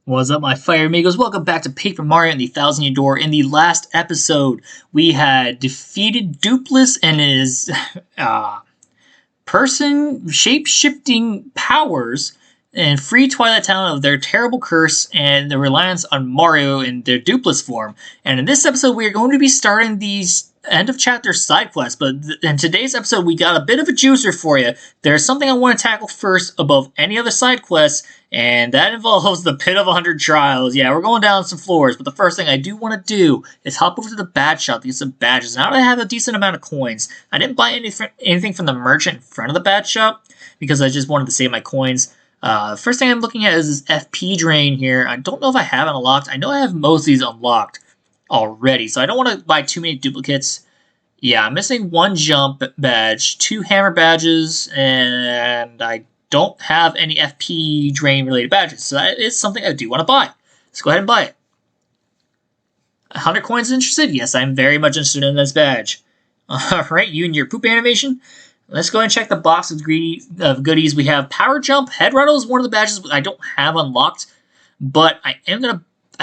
What's up, my fire amigos? Welcome back to Paper Mario and the Thousand Year Door. In the last episode, we had defeated Dupless and his person shape-shifting powers and free Twilight Town of their terrible curse and the reliance on Mario in their Dupless form. And in this episode, we are going to be starting these end of chapter side quests, but in today's episode, we got a bit of a juicer for you. There's something I want to tackle first above any other side quests, and that involves the Pit of 100 Trials. Yeah, we're going down some floors, but the first thing I do want to do is hop over to the badge shop to get some badges. Now that I have a decent amount of coins, I didn't buy anything from the merchant in front of the badge shop because I just wanted to save my coins. First thing I'm looking at is this FP drain here. I don't know if I have it unlocked. I know I have most of these unlocked already, so I don't want to buy too many duplicates. Yeah, I'm missing one jump badge, 2 hammer badges, and I don't have any FP drain related badges, so that is something I do want to buy. Let's go ahead and buy it. 100 coins interested? Yes, I'm very much interested in this badge. Alright, you and your poop animation. Let's go ahead and check the box of goodies. We have Power Jump. Head Rattle is one of the badges I don't have unlocked, but I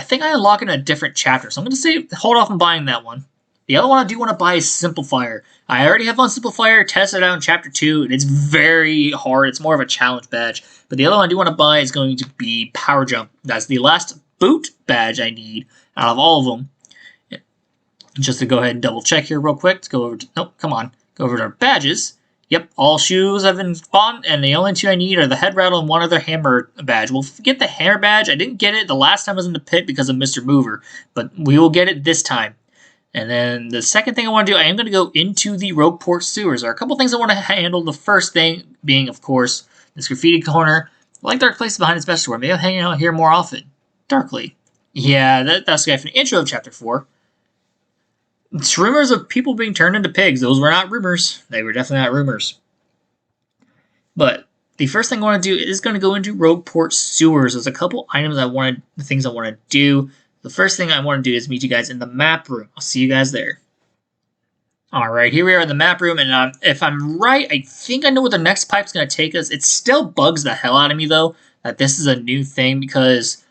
think I unlock it in a different chapter, so I'm going to say hold off on buying that one. The other one I do want to buy is Simplifier. I already have on Simplifier, tested it out in Chapter 2, and it's very hard. It's more of a challenge badge. But the other one I do want to buy is going to be Power Jump. That's the last boot badge I need out of all of them. Just to go ahead and double check here real quick. Let's go over to, nope, come on. Go over to our badges. Yep, all shoes have been bought, and the only 2 I need are the Head Rattle and one other hammer badge. We'll get the hammer badge. I didn't get it the last time I was in the pit because of Mr. Mover, but we will get it this time. And then the second thing I want to do, I am going to go into the Rogueport sewers. There are a couple things I want to handle. The first thing being, of course, this graffiti corner. I like Dark Places behind its best store. Maybe I'm hanging out here more often. Darkly. Yeah, that's the guy from the intro of Chapter 4. It's rumors of people being turned into pigs. Those were not rumors. They were definitely not rumors. But the first thing I want to do is going to go into Rogueport sewers. There's a couple things I want to do. The first thing I want to do is meet you guys in the map room. I'll see you guys there. Alright, here we are in the map room, and if I'm right, I think I know where the next pipe's going to take us. It still bugs the hell out of me, though, that this is a new thing, because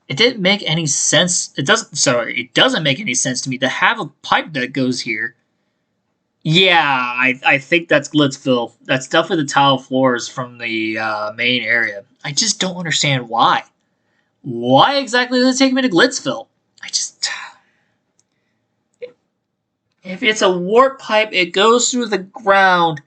it didn't make any sense. It doesn't make any sense to me to have a pipe that goes here. Yeah, I think that's Glitzville. That's definitely the tile floors from the main area. I just don't understand why. Why exactly does it take me to Glitzville? If it's a warp pipe, it goes through the ground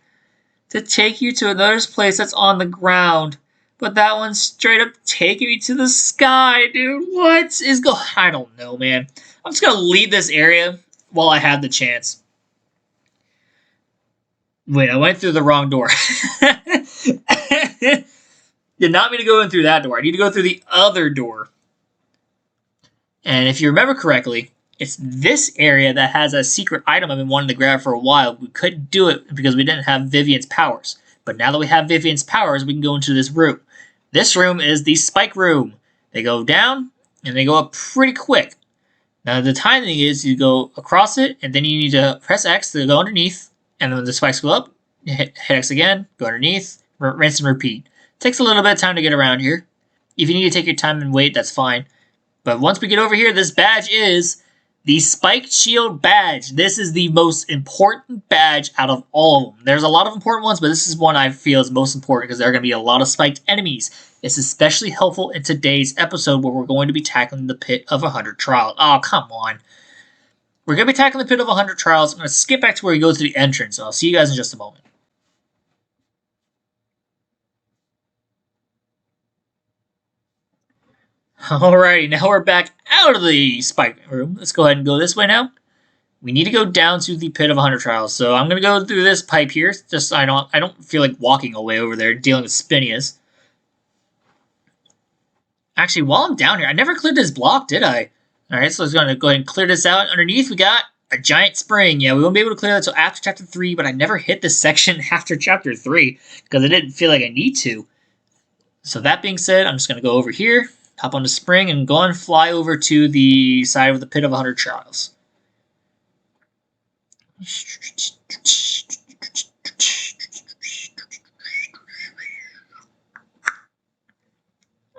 to take you to another place that's on the ground. But that one's straight up taking me to the sky, dude. What is going on? I don't know, man. I'm just going to leave this area while I have the chance. Wait, I went through the wrong door. Did not mean to go in through that door. I need to go through the other door. And if you remember correctly, it's this area that has a secret item I've been wanting to grab for a while. We couldn't do it because we didn't have Vivian's powers. But now that we have Vivian's powers, we can go into this room. This room is the spike room. They go down, and they go up pretty quick. Now, the timing is you go across it, and then you need to press X to go underneath. And then when the spikes go up, you hit X again, go underneath, rinse and repeat. Takes a little bit of time to get around here. If you need to take your time and wait, that's fine. But once we get over here, this badge is the Spiked Shield badge. This is the most important badge out of all of them. There's a lot of important ones, but this is one I feel is most important because there are going to be a lot of spiked enemies. It's especially helpful in today's episode where we're going to be tackling the Pit of 100 Trials. Oh, come on. We're going to be tackling the Pit of 100 Trials. I'm going to skip back to where we go to the entrance. So I'll see you guys in just a moment. Alrighty, now we're back out of the spike room. Let's go ahead and go this way now. We need to go down to the Pit of 100 Trials. So I'm going to go through this pipe here. Just I don't feel like walking away over there dealing with Spinias. Actually, while I'm down here, I never cleared this block, did I? Alright, so let's go ahead and clear this out. Underneath, we got a giant spring. Yeah, we won't be able to clear that until after Chapter 3, but I never hit this section after Chapter 3 because I didn't feel like I need to. So that being said, I'm just going to go over here. Hop on the spring and go and fly over to the side of the Pit of 100 Trials.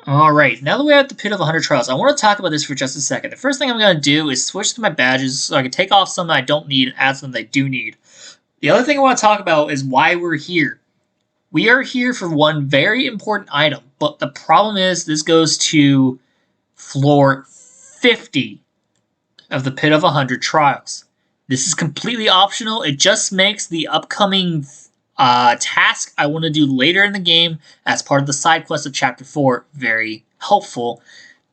Alright, now that we're at the Pit of 100 Trials, I want to talk about this for just a second. The first thing I'm going to do is switch to my badges so I can take off some that I don't need and add some that I do need. The other thing I want to talk about is why we're here. We are here for one very important item, but the problem is this goes to floor 50 of the Pit of 100 Trials. This is completely optional. It just makes the upcoming task I want to do later in the game as part of the side quest of Chapter 4 very helpful,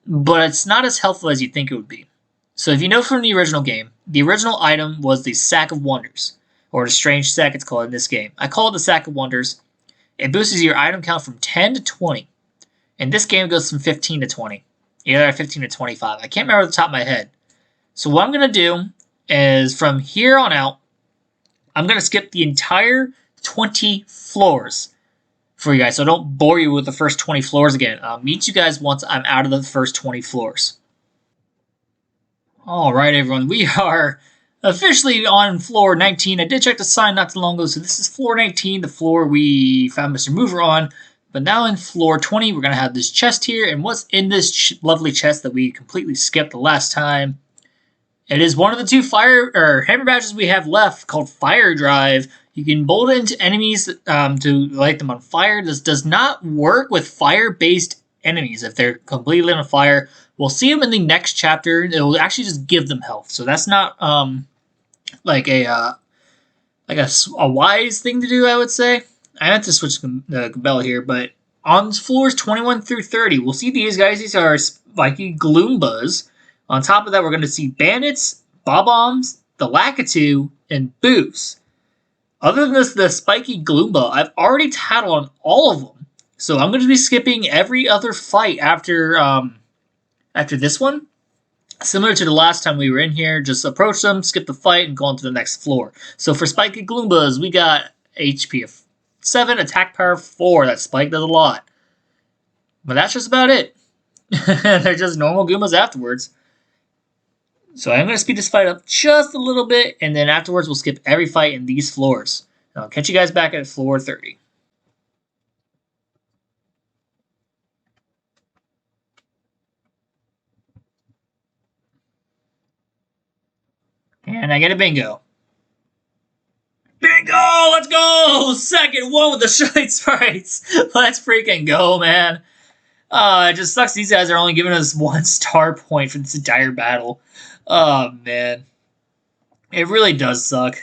but it's not as helpful as you think it would be. So if you know from the original game, the original item was the Sack of Wonders, or the Strange Sack it's called in this game. I call it the Sack of Wonders. It boosts your item count from 10 to 20. In this game, it goes from 15 to 20. Either 15 to 25. I can't remember off the top of my head. So what I'm going to do is from here on out, I'm going to skip the entire 20 floors for you guys, so I don't bore you with the first 20 floors again. I'll meet you guys once I'm out of the first 20 floors. Alright everyone, we are officially on floor 19. I did check the sign not too long ago, so this is floor 19, the floor we found Mr. Mover on. But now in floor 20, we're going to have this chest here, and what's in this lovely chest that we completely skipped the last time? It is one of the two hammer badges we have left called Fire Drive. You can bolt into enemies to light them on fire. This does not work with fire-based enemies if they're completely on fire. We'll see them in the next chapter. It will actually just give them health. So that's not like a wise thing to do, I would say. I have to switch the bell here, but on floors 21 through 30, we'll see these guys. These are spiky Gloombas. On top of that, we're going to see bandits, bob-ombs, the Lakitu, and boos. Other than this, the spiky Gloomba, I've already tattled on all of them. So I'm going to be skipping every other fight after this one. Similar to the last time we were in here, just approach them, skip the fight, and go on to the next floor. So for spiky Gloombas, we got HP of 7, attack power 4. That spike does a lot. But that's just about it. They're just normal Goombas afterwards. So I'm going to speed this fight up just a little bit, and then afterwards we'll skip every fight in these floors. And I'll catch you guys back at floor 30. And I get a bingo. Bingo! Let's go! Second one with the shite sprites. Let's freaking go, man. It just sucks these guys are only giving us 1 star point for this entire battle. Oh, man. It really does suck.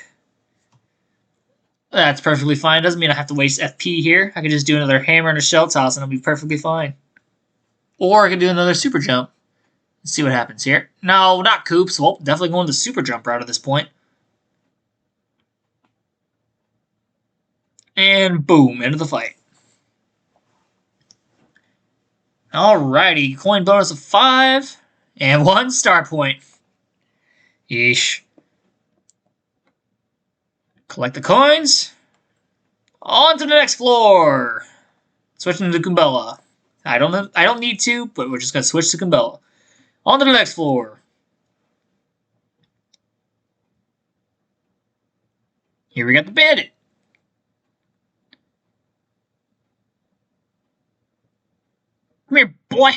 That's perfectly fine. Doesn't mean I have to waste FP here. I can just do another hammer and a shell toss and it'll be perfectly fine. Or I can do another super jump. Let's see what happens here. No, not Coops. Well, definitely going the super jump route at this point. And boom, end of the fight. Alrighty, coin bonus of 5 and 1 star point. Yeesh. Collect the coins. On to the next floor. Switching to Kumbella. I don't need to, but we're just gonna switch to Kumbella. On to the next floor. Here we got the bandit. Come here, boy.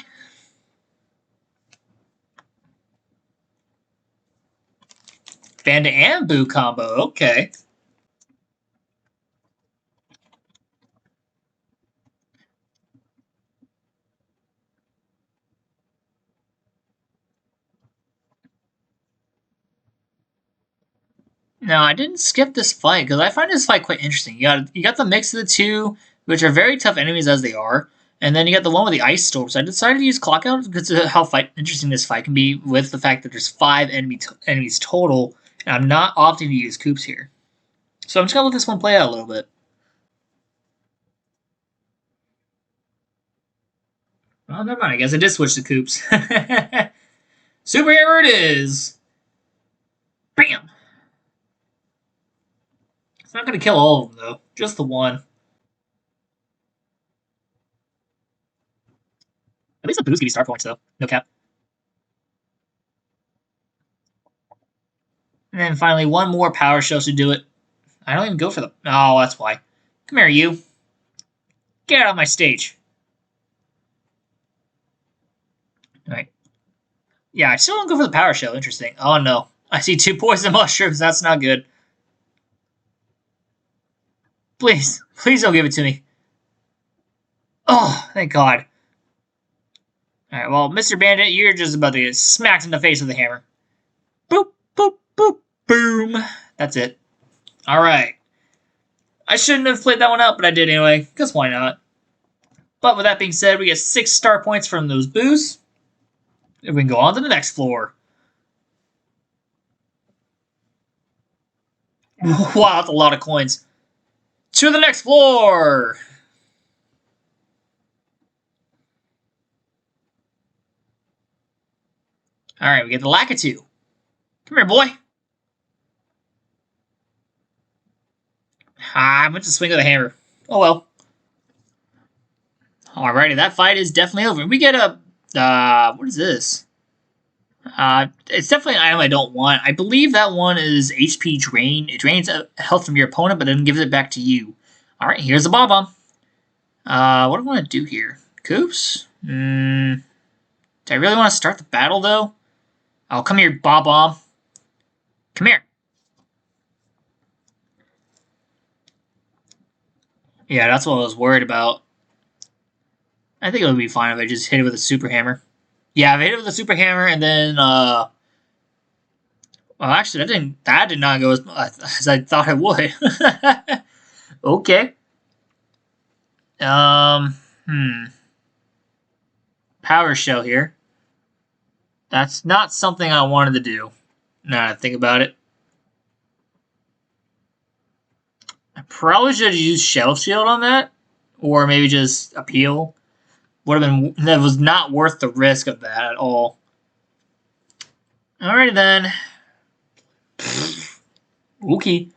Bandit and Boo combo. Okay. Now, I didn't skip this fight because I find this fight quite interesting. You got the mix of the two, which are very tough enemies as they are, and then you got the one with the ice storm. So I decided to use Clockout because of how interesting this fight can be with the fact that there's 5 enemies total, and I'm not opting to use Coops here. So I'm just gonna let this one play out a little bit. Well, never mind. I guess I did switch to Coops. Superhero it is. Bam. It's not going to kill all of them, though. Just the one. At least the boos give you star points, though. No cap. And then finally, one more power shell should do it. I don't even go for them. Oh, that's why. Come here, you. Get out of my stage. Alright. Yeah, I still don't go for the power shell. Interesting. Oh no. I see 2 poison mushrooms. That's not good. Please. Please don't give it to me. Oh, thank God. Alright, well, Mr. Bandit, you're just about to get smacked in the face with a hammer. Boop, boop, boop, boom. That's it. Alright. I shouldn't have played that one out, but I did anyway, because why not? But with that being said, we get 6 star points from those boos. And we can go on to the next floor. Wow, that's a lot of coins. To the next floor! Alright, we get the Lakitu. Come here, boy. Ah, I went to swing with a hammer. Oh well. Alrighty, that fight is definitely over. We get a... what is this? It's definitely an item I don't want. I believe that one is HP drain. It drains health from your opponent, but then gives it back to you. Alright, here's the Bob-omb. What do I want to do here? Coops? Do I really want to start the battle, though? Oh, come here, Bob-omb. Come here. Yeah, that's what I was worried about. I think it would be fine if I just hit it with a super hammer. Yeah, if I hit it with a super hammer and then, well, actually, that did not go as I thought it would. Okay. Power shell here. That's not something I wanted to do. Now that I think about it. I probably should have used Shell Shield on that. Or maybe just Appeal. Would have been, that was not worth the risk of that at all. Alrighty then. Okay.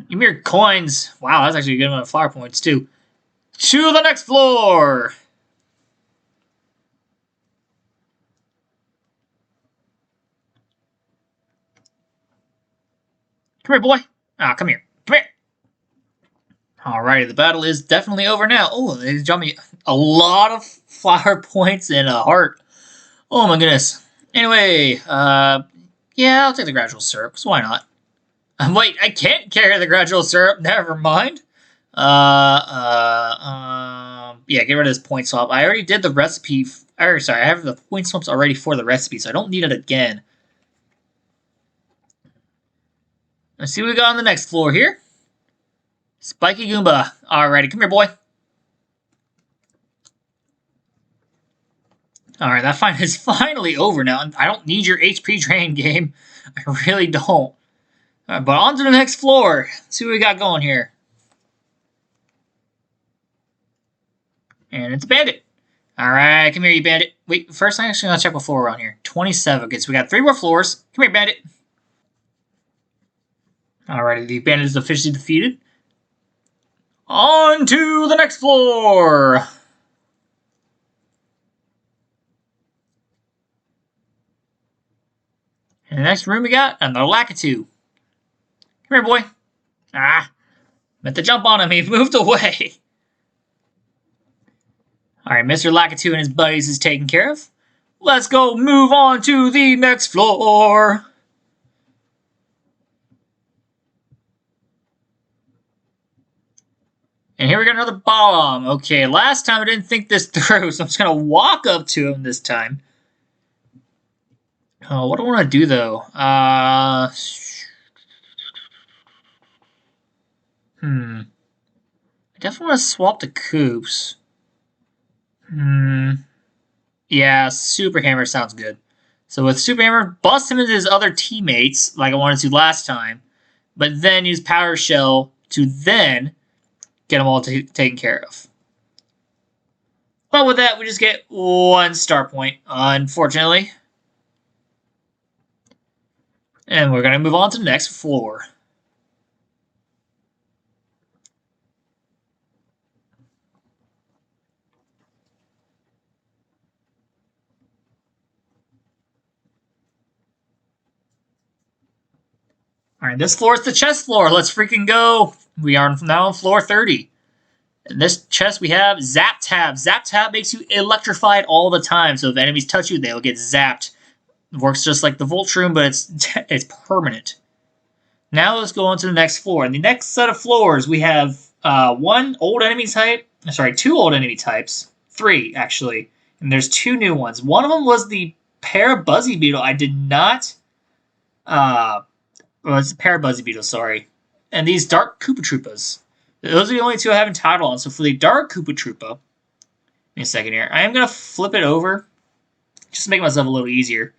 Give me your coins. Wow, that's actually a good amount of flower points too. To the next floor. Come here, boy. Ah, come here. Come here. Alrighty, the battle is definitely over now. Oh, they dropped me a lot of flower points and a heart. Oh my goodness. Anyway, yeah, I'll take the gradual syrup, so why not? Wait, I can't carry the gradual syrup. Never mind. Yeah, get rid of this point swap. I already did the recipe. Sorry, I have the point swaps already for the recipe, so I don't need it again. Let's see what we got on the next floor here. Spiky Goomba. Alrighty, come here, boy. Alright, that fight is finally over now. I don't need your HP drain, game. I really don't. Right, but on to the next floor. Let's see what we got going here. And it's a bandit. Alright, come here, you bandit. Wait, first I'm actually going to check what floor we're on here. 27. Okay, so we got 3 more floors. Come here, bandit. Alrighty, the bandit is officially defeated. On to the next floor. And the next room we got another Lakitu. Come here, boy. Ah, meant to jump on him. He moved away. Alright, Mr. Lakitu and his buddies is taken care of. Let's go move on to the next floor. And here we got another bomb. Okay, last time I didn't think this through, so I'm just going to walk up to him this time. Oh, what do I want to do, though? I definitely want to swap the coops. Yeah, Super Hammer sounds good. So with Super Hammer, bust him into his other teammates, like I wanted to last time, but then use Power Shell to then get them all taken care of. But with that, we just get 1 star point, unfortunately. And we're going to move on to the next floor. Alright, this floor is the chest floor. Let's freaking go. We are now on floor 30. In this chest, we have Zap Tab. Zap Tab makes you electrified all the time, so if enemies touch you, they'll get zapped. It works just like the Volt Room, but it's permanent. Now let's go on to the next floor. In the next set of floors, we have one old enemy type. Sorry, two old enemy types. Three, actually. And there's two new ones. One of them was the Parabuzzy Beetle. I did not... well, it's the Parabuzzy Beetle, sorry. And these Dark Koopa Troopas. Those are the only two I haven't titled on. So for the Dark Koopa Troopa... Give me a second here. I am going to flip it over. Just to make myself a little easier.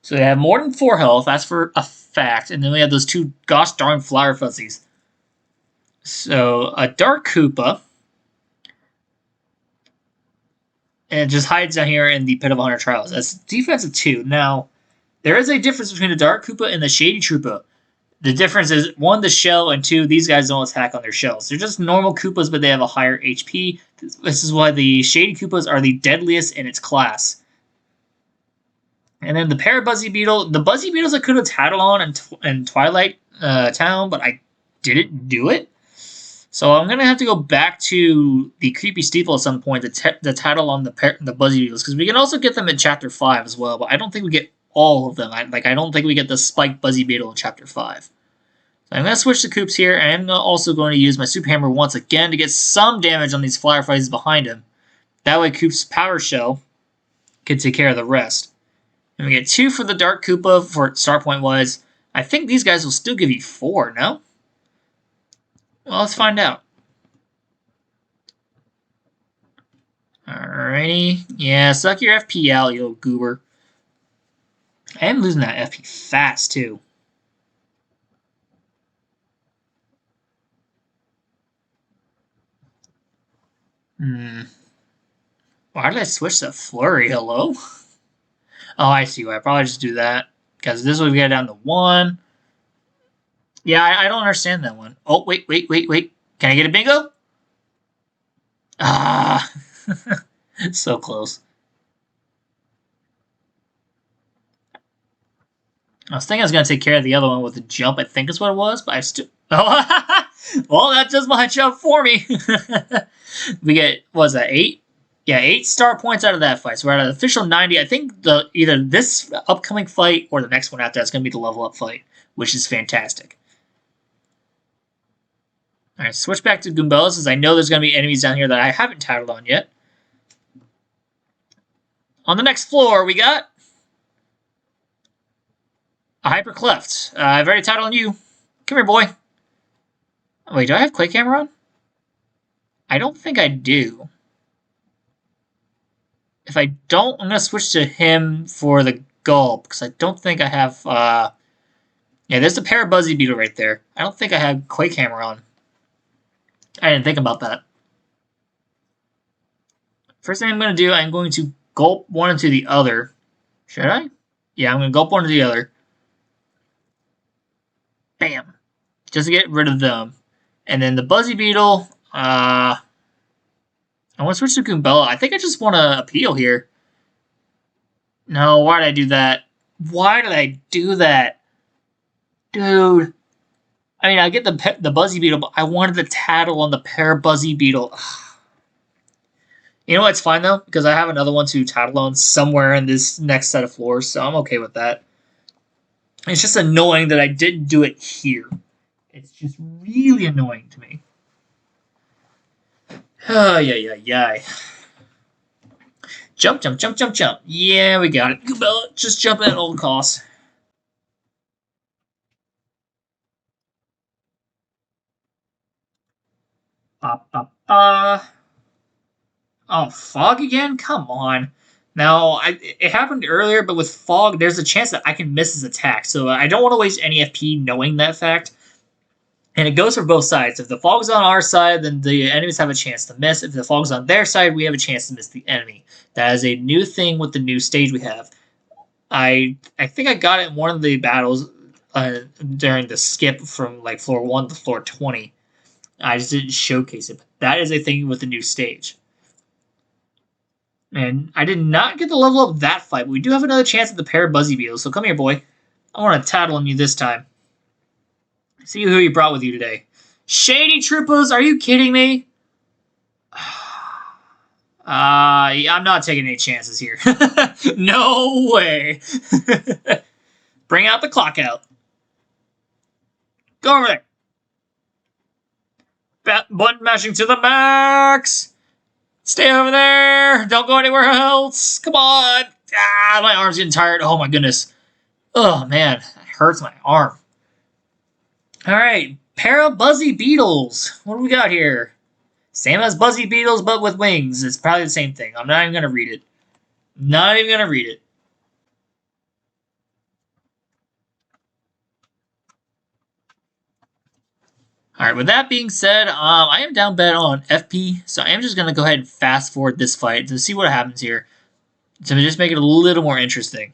So they have more than 4 health. That's for a fact. And then we have those two gosh darn flower fuzzies. So a Dark Koopa. And it just hides down here in the Pit of 100 Trials. That's defensive 2. Now, there is a difference between the Dark Koopa and the Shady Troopa. The difference is, 1, the shell, and 2, these guys don't attack on their shells. They're just normal Koopas, but they have a higher HP. This is why the Shady Koopas are the deadliest in its class. And then the Parabuzzy Beetle. The Buzzy Beetles I could have tattled on in Twilight Town, but I didn't do it. So I'm going to have to go back to the Creepy Steeple at some point to tattle on the Buzzy Beetles. Because we can also get them in Chapter 5 as well, but I don't think we get all of them. I don't think we get the Spiked Buzzy Beetle in Chapter 5. So I'm going to switch the Koops here, and I'm also going to use my Super Hammer once again to get some damage on these Flower Fuzzies behind him. That way Koop's Power Shell can take care of the rest. And we get 2 for the Dark Koopa for star point wise. I think these guys will still give you 4, no? Well, let's find out. Alrighty. Yeah, suck your FP out, you little goober. I am losing that FP fast, too. Why did I switch to Flurry? Hello? Oh, I see why. I probably just do that. Because this way we get down to 1. Yeah, I don't understand that one. Oh, wait. Can I get a bingo? Ah. So close. I was thinking I was going to take care of the other one with the jump. I think is what it was, but I still... Oh, well, that does my jump for me. We get, what was that, 8? Yeah, 8 star points out of that fight. So we're at an official 90. I think either this upcoming fight or the next one after that's going to be the level up fight, which is fantastic. Alright, switch back to Goombellas, as I know there's going to be enemies down here that I haven't tattled on yet. On the next floor, we got a Hyper Cleft. I've already tattled on you. Come here, boy. Wait, do I have Quake Hammer on? I don't think I do. If I don't, I'm going to switch to him for the Gulp, because I don't think I have... Yeah, there's the Parabuzzy Beetle right there. I don't think I have Quake Hammer on. I didn't think about that. First thing I'm going to do, I'm going to gulp one into the other. Should I? Yeah, I'm going to gulp one into the other. Bam. Just to get rid of them. And then the Buzzy Beetle, I want to switch to Goombella. I think I just want to appeal here. No, why did I do that? Why did I do that? Dude. I mean, I get the Buzzy Beetle, but I wanted the tattle on the Parabuzzy Beetle. You know what? It's fine, though, because I have another one to tattle on somewhere in this next set of floors, so I'm okay with that. It's just annoying that I didn't do it here. It's just really annoying to me. Oh, yeah. Jump. Yeah, we got it. Goombella, just jump at all costs. Oh, Fog again? Come on. Now, it happened earlier, but with Fog, there's a chance that I can miss his attack. So I don't want to waste any FP knowing that fact. And it goes for both sides. If the Fog's on our side, then the enemies have a chance to miss. If the Fog's on their side, we have a chance to miss the enemy. That is a new thing with the new stage we have. I think I got it in one of the battles during the skip from like floor 1 to floor 20. I just didn't showcase it. But that is a thing with the new stage. And I did not get the level up that fight, but we do have another chance at the Parabuzzy Beetle. So come here, boy. I want to tattle on you this time. See who you brought with you today. Shady Troopers, are you kidding me? Yeah, I'm not taking any chances here. No way. Bring out the clock out. Go over there. Button mashing to the max. Stay over there. Don't go anywhere else. Come on. Ah, my arm's getting tired. Oh my goodness. Oh man, it hurts my arm. All right, para buzzy beetles. What do we got here? Same as buzzy beetles, but with wings. It's probably the same thing. I'm not even gonna read it. Not even gonna read it. All right. With that being said, I am down bad on FP, so I am just gonna go ahead and fast forward this fight to see what happens here, to just make it a little more interesting.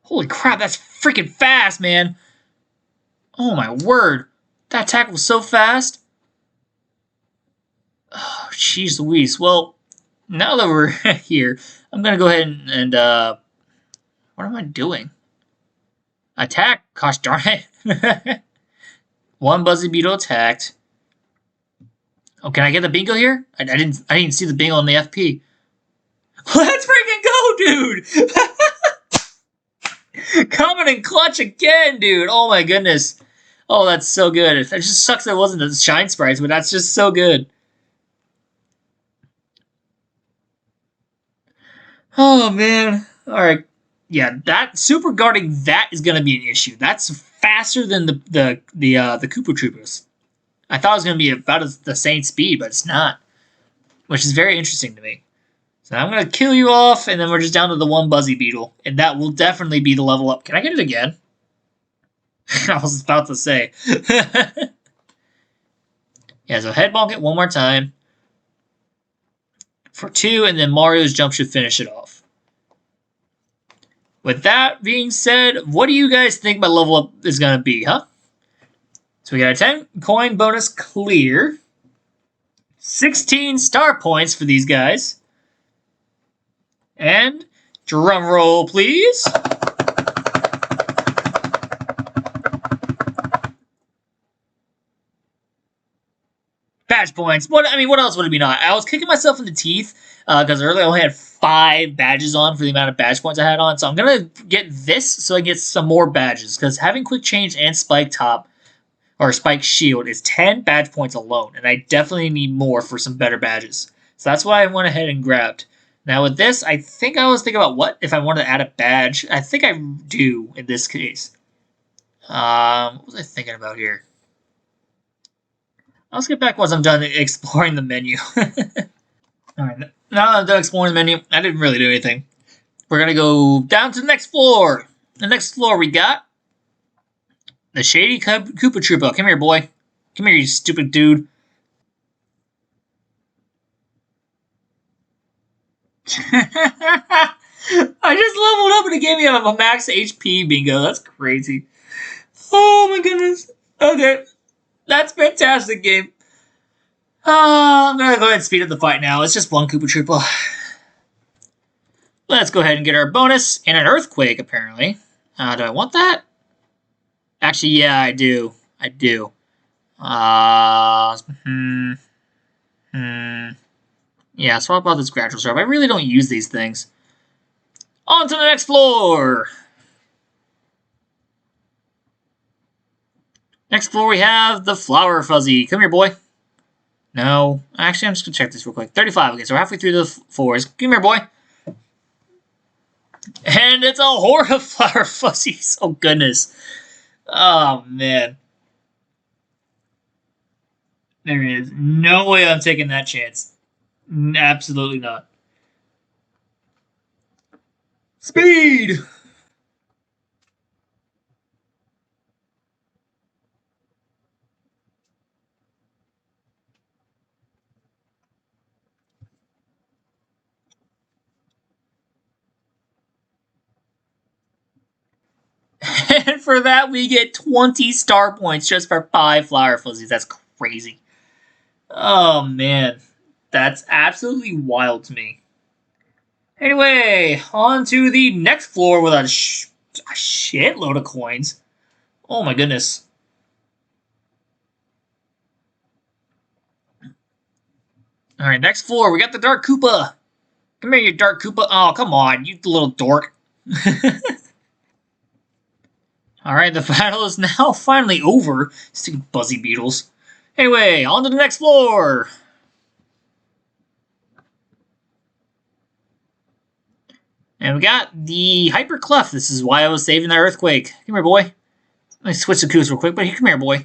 Holy crap, that's freaking fast, man! Oh my word, that attack was so fast. Oh, jeez Louise. Well, now that we're here, I'm gonna go ahead and what am I doing? Attack! Gosh darn it! One buzzy beetle attacked. Oh, can I get the bingo here? I didn't see the bingo on the FP. Let's freaking go, dude! Coming in clutch again, dude. Oh my goodness. Oh, that's so good. It just sucks that it wasn't the shine sprites, but that's just so good. Oh man. All right. Yeah, that super guarding that is gonna be an issue. That's faster than the Koopa Troopas. I thought it was gonna be about the same speed, but it's not, which is very interesting to me. So I'm gonna kill you off, and then we're just down to the one Buzzy Beetle, and that will definitely be the level up. Can I get it again? I was about to say. Yeah, so head bonk it one more time for 2, and then Mario's jump should finish it off. With that being said, what do you guys think my level up is going to be, huh? So we got a 10 coin bonus clear, 16 star points for these guys, and drum roll, please. Badge points. What else would it be not? I was kicking myself in the teeth because earlier I only had 5 badges on for the amount of badge points I had on. So I'm gonna get this so I get some more badges because having quick change and spike top or spike shield is 10 badge points alone, and I definitely need more for some better badges. So that's why I went ahead and grabbed. Now with this, I think I was thinking about what if I wanted to add a badge. I think I do in this case. What was I thinking about here? I'll skip back once I'm done exploring the menu. Alright, now that I'm done exploring the menu, I didn't really do anything. We're gonna go down to the next floor. The next floor we got the Shady Koopa Troopa. Come here, boy. Come here, you stupid dude. I just leveled up and it gave me a max HP bingo. That's crazy. Oh my goodness. Okay. That's fantastic, game. I'm gonna go ahead and speed up the fight now. It's just one Koopa Troopa. Let's go ahead and get our bonus and an earthquake, apparently. Do I want that? Actually, yeah, I do. I do. Yeah, swap out this gradual sharp. I really don't use these things. On to the next floor! Next floor we have the Flower Fuzzy. Come here, boy. No. Actually, I'm just going to check this real quick. 35. Okay, so we're halfway through the floors. Come here, boy. And it's a horde of Flower Fuzzies. Oh, goodness. Oh, man. There is no way I'm taking that chance. Absolutely not. Speed! And for that, we get 20 star points just for 5 flower fuzzies. That's crazy. Oh, man. That's absolutely wild to me. Anyway, on to the next floor with a shitload of coins. Oh, my goodness. Alright, next floor. We got the Dark Koopa. Come here, you Dark Koopa. Oh, come on, you little dork. Alright, the battle is now finally over. Stupid Buzzy Beetles. Anyway, on to the next floor. And we got the Hyper Clef. This is why I was saving that Earthquake. Come here, boy. Let me switch the coups real quick, but come here, boy.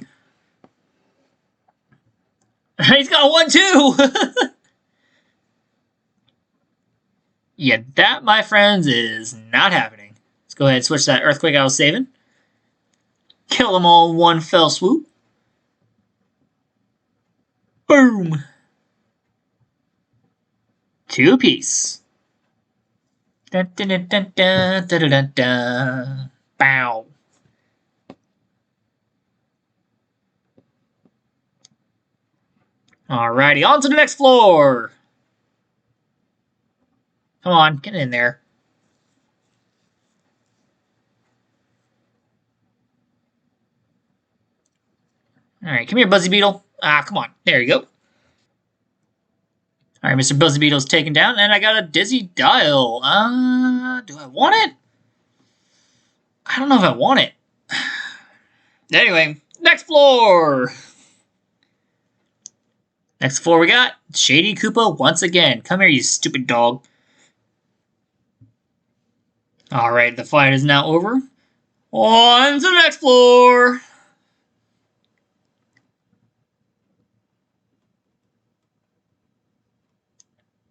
He's got one, too! Yeah, that, my friends, is not happening. Let's go ahead and switch that Earthquake I was saving. Kill them all in one fell swoop. Boom! 2 apiece. Dun, dun, dun, dun, dun, dun, dun, dun. Bow. Alrighty, on to the next floor. Come on, get in there. Alright, come here, Buzzy Beetle. Ah, come on. There you go. Alright, Mr. Buzzy Beetle's taken down, and I got a Dizzy Dial. Do I want it? I don't know if I want it. Anyway, next floor. Next floor we got Shady Koopa once again. Come here, you stupid dog. Alright, the fight is now over. On to the next floor.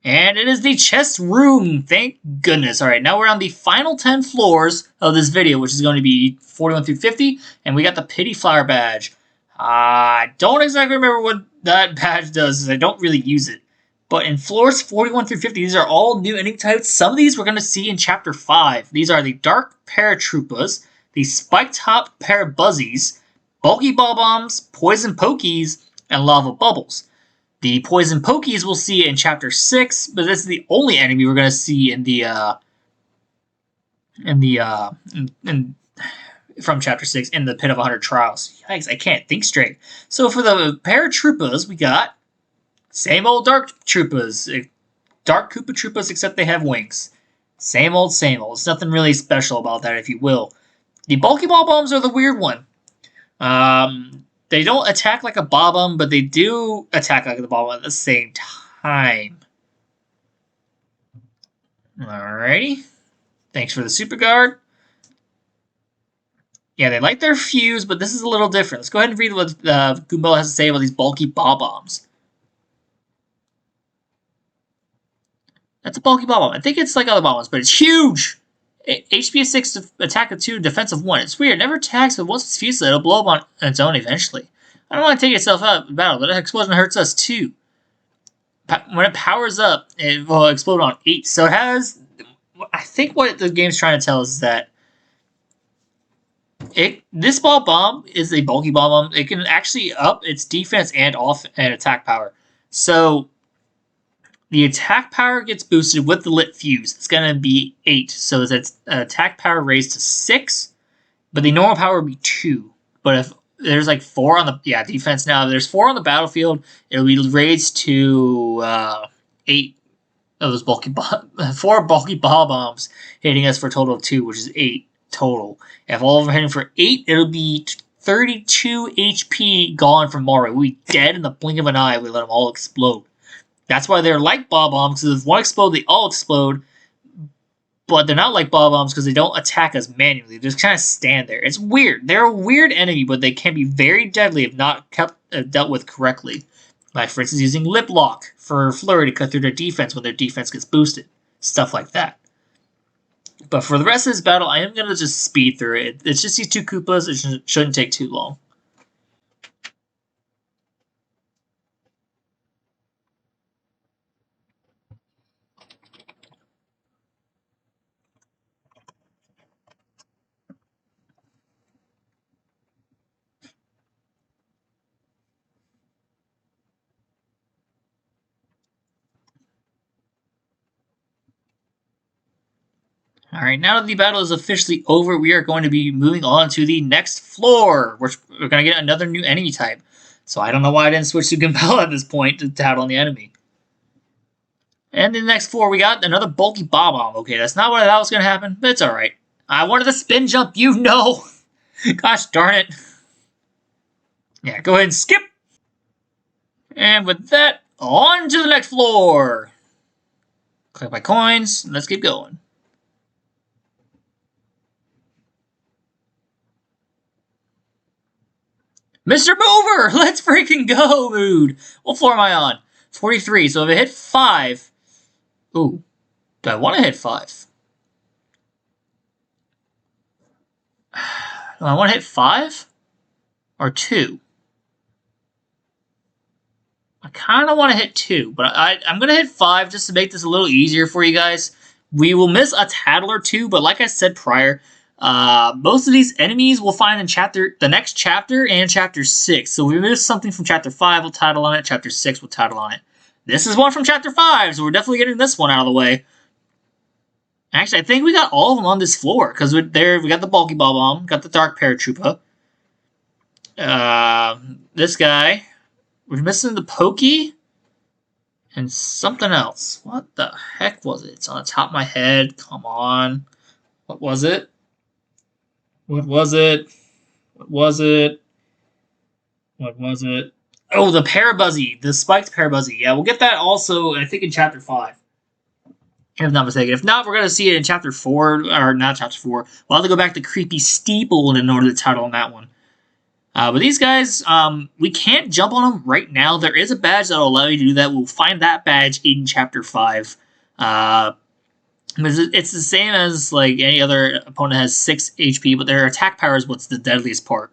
And it is the chest room. Thank goodness. All right, now we're on the final 10 floors of this video, which is going to be 41 through 50. And we got the Pity Flower badge. I don't exactly remember what that badge does, because I don't really use it. But in floors 41 through 50, these are all new enemy types. Some of these we're going to see in Chapter 5. These are the Dark Paratroopas, the Spike Top Parabuzzies, Bulky Ball Bombs, Poison Pokies, and Lava Bubbles. The Poison Pokies we'll see in Chapter 6, but this is the only enemy we're going to see from Chapter 6 in the Pit of 100 Trials. Yikes, I can't think straight. So for the Paratroopas, we got same old Dark Troopas. Dark Koopa Troopas, except they have wings. Same old, same old. There's nothing really special about that, if you will. The Bulky Ball Bombs are the weird one. They don't attack like a Bob-omb, but they do attack like the Bob-omb at the same time. Alrighty. Thanks for the Super Guard. Yeah, they like their fuse, but this is a little different. Let's go ahead and read what Goombella has to say about these bulky Bob-ombs. That's a bulky Bob-omb. I think it's like other Bob-ombs, but it's huge! HP of 6, attack of 2, defense of 1. It's weird. It never attacks, but once it's fused, it'll blow up on its own eventually. I don't want to take itself out of the battle, but that explosion hurts us too. When it powers up, it will explode on 8. So it has... I think what the game's trying to tell us is that this ball bomb is a bulky ball bomb. It can actually up its defense and off and attack power. So the attack power gets boosted with the lit fuse. It's going to be 8. So its attack power raised to 6, but the normal power would be 2. But if there's like 4 on the defense now, if there's 4 on the battlefield, it'll be raised to 8 of those 4 bulky ball bombs hitting us for a total of 2, which is 8 total. If all of them hitting for 8, it'll be 32 HP gone from Mario. We'll be dead in the blink of an eye if we let them all explode. That's why they're like ball bombs, because if one explode, they all explode. But they're not like ball bombs because they don't attack us manually. They just kind of stand there. It's weird. They're a weird enemy, but they can be very deadly if not dealt with correctly. Like, for instance, using Lip Lock for Flurry to cut through their defense when their defense gets boosted. Stuff like that. But for the rest of this battle, I am going to just speed through it. It's just these 2 Koopas. It shouldn't take too long. Alright, now that the battle is officially over, we are going to be moving on to the next floor. We're going to get another new enemy type. So I don't know why I didn't switch to Gumball at this point to tattle on the enemy. And in the next floor, we got another bulky Bob-omb. Okay, that's not what I thought was going to happen, but it's alright. I wanted the spin jump, you know! Gosh darn it. Yeah, go ahead and skip. And with that, on to the next floor. Collect my coins, let's keep going. Mr. Mover! Let's freaking go, mood! What floor am I on? 43, so if I hit 5... Ooh, do I want to hit 5? Do I want to hit 5? Or 2? I kind of want to hit 2, but I'm going to hit 5 just to make this a little easier for you guys. We will miss a tattle or 2, but like I said prior, most of these enemies we'll find in the next chapter and chapter 6. So if we miss something from chapter 5, we'll tattle on it. Chapter 6, we'll tattle on it. This is one from chapter 5, so we're definitely getting this one out of the way. Actually, I think we got all of them on this floor, because we got the bulky Bob-omb, got the dark paratroopa. This guy. We're missing the Pokey and something else. What the heck was it? It's on the top of my head. Come on. What was it? What was it? What was it? What was it? Oh, the Parabuzzy. The spiked Parabuzzy. Yeah, we'll get that also, I think, in Chapter 5. If I'm not mistaken. If not, we're going to see it in Chapter 4. Or not Chapter 4. We'll have to go back to Creepy Steeple in order to title on that one. But these guys, we can't jump on them right now. There is a badge that will allow you to do that. We'll find that badge in Chapter 5. It's the same as like any other opponent has 6 HP, but their attack power is what's the deadliest part.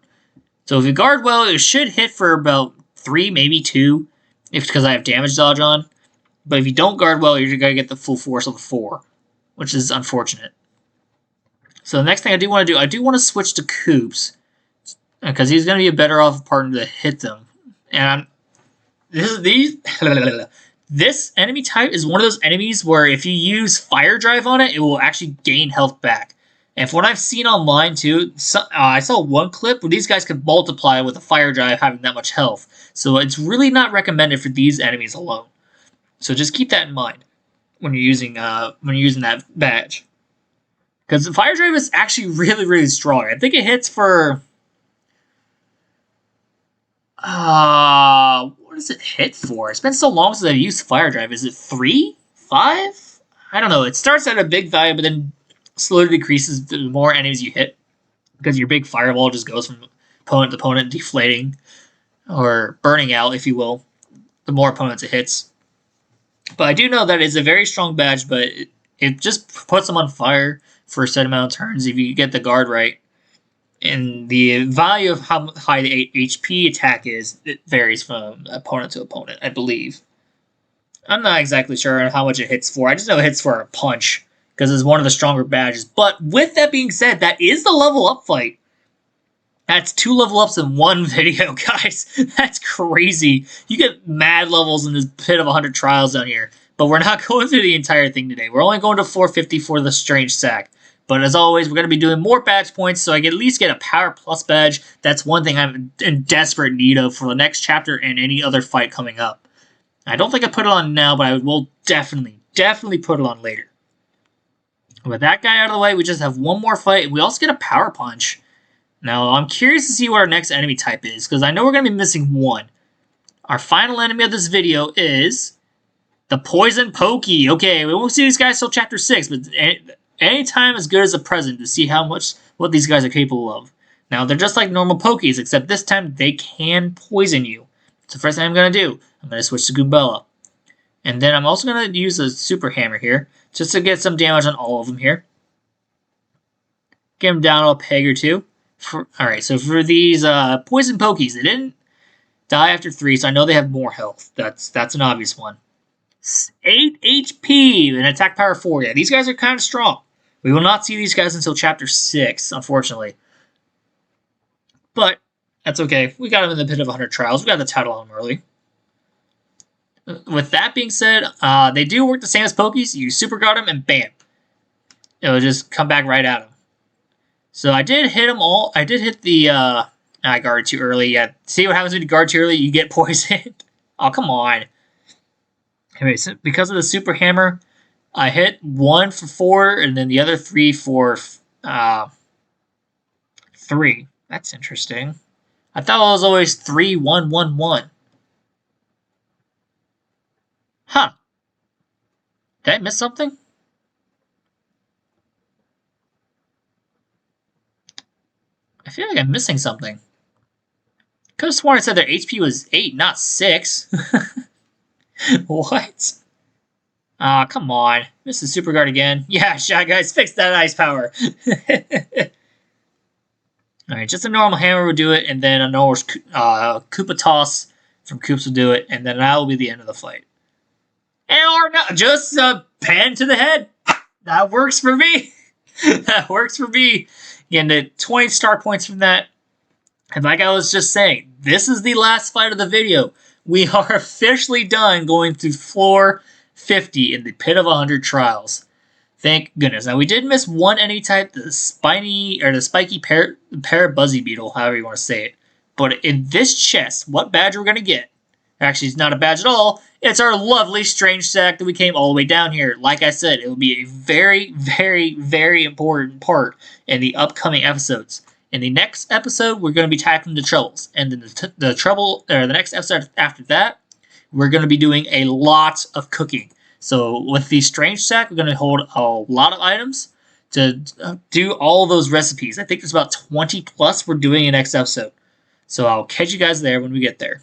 So if you guard well, it should hit for about 3, maybe 2, if because I have damage dodge on. But if you don't guard well, you're going to get the full force of the 4, which is unfortunate. So the next thing I do want to do, I do want to switch to Coops. Because he's going to be a better off partner to hit them. And this enemy type is one of those enemies where if you use Fire Drive on it, it will actually gain health back. And from what I've seen online too, I saw one clip where these guys could multiply with a Fire Drive having that much health. So it's really not recommended for these enemies alone. So just keep that in mind when you're using that badge. Because the Fire Drive is actually really, really strong. I think it hits for... what does it hit for? It's been so long since I've used Fire Drive. Is it 3? 5? I don't know. It starts at a big value, but then slowly decreases the more enemies you hit. Because your big fireball just goes from opponent to opponent, deflating. Or burning out, if you will. The more opponents it hits. But I do know that it's a very strong badge, but it just puts them on fire for a set amount of turns if you get the guard right. And the value of how high the HP attack is, it varies from opponent to opponent, I believe. I'm not exactly sure on how much it hits for. I just know it hits for a punch, because it's one of the stronger badges. But with that being said, that is the level up fight. That's 2 level ups in one video, guys. That's crazy. You get mad levels in this pit of 100 trials down here. But we're not going through the entire thing today. We're only going to 450 for the Strange Sack. But as always, we're going to be doing more badge points, so I can at least get a Power Plus badge. That's one thing I'm in desperate need of for the next chapter and any other fight coming up. I don't think I put it on now, but I will definitely put it on later. With that guy out of the way, we just have one more fight, and we also get a Power Punch. Now, I'm curious to see what our next enemy type is, because I know we're going to be missing one. Our final enemy of this video is the Poison Pokey. Okay, we won't see these guys till Chapter 6, but... any time is good as a present to see what these guys are capable of. Now, they're just like normal Pokies, except this time they can poison you. It's the first thing I'm going to do. I'm going to switch to Goombella. And then I'm also going to use a Super Hammer here, just to get some damage on all of them here. Get them down a peg or two. Alright, so for these Poison Pokies, they didn't die after 3, so I know they have more health. That's an obvious one. 8 HP and attack power 4. Yeah, these guys are kind of strong. We will not see these guys until Chapter 6, unfortunately. But that's okay. We got them in the pit of 100 trials. We got the title on them early. With that being said, they do work the same as Pokies. You super guard them and bam. it would just come back right at him. So I did hit them all. I did hit the I guarded too early. Yeah, see what happens when you guard too early? You get poisoned. Oh, come on. Anyway, so because of the super hammer, I hit 1 for 4 and then the other 3 for 3. That's interesting. I thought it was always 3, 1, 1, 1. Huh. Did I miss something? I feel like I'm missing something. Could have sworn it said their HP was 8, not 6. What? Aw, come on. This is Super Guard again. Yeah, Shy Guys, fix that ice power. Alright, just a normal hammer will do it, and then a normal Koopa toss from Koops will do it, and then that will be the end of the fight. Or not, just pan to the head. That works for me. That works for me. Getting the 20 star points from that. And like I was just saying, this is the last fight of the video. We are officially done going through floor 50 in the Pit of 100 trials. Thank goodness. Now we did miss one N-type, the spiky parabuzzy beetle, however you want to say it. But in this chest, what badge we're going to get? Actually, it's not a badge at all. It's our lovely strange sack that we came all the way down here. Like I said, it will be a very, very, very important part in the upcoming episodes. In the next episode, we're going to be tackling the troubles, and then the next episode after that, we're going to be doing a lot of cooking. So with the strange sack, we're going to hold a lot of items to do all those recipes. I think there's about 20 plus we're doing in the next episode. So I'll catch you guys there when we get there.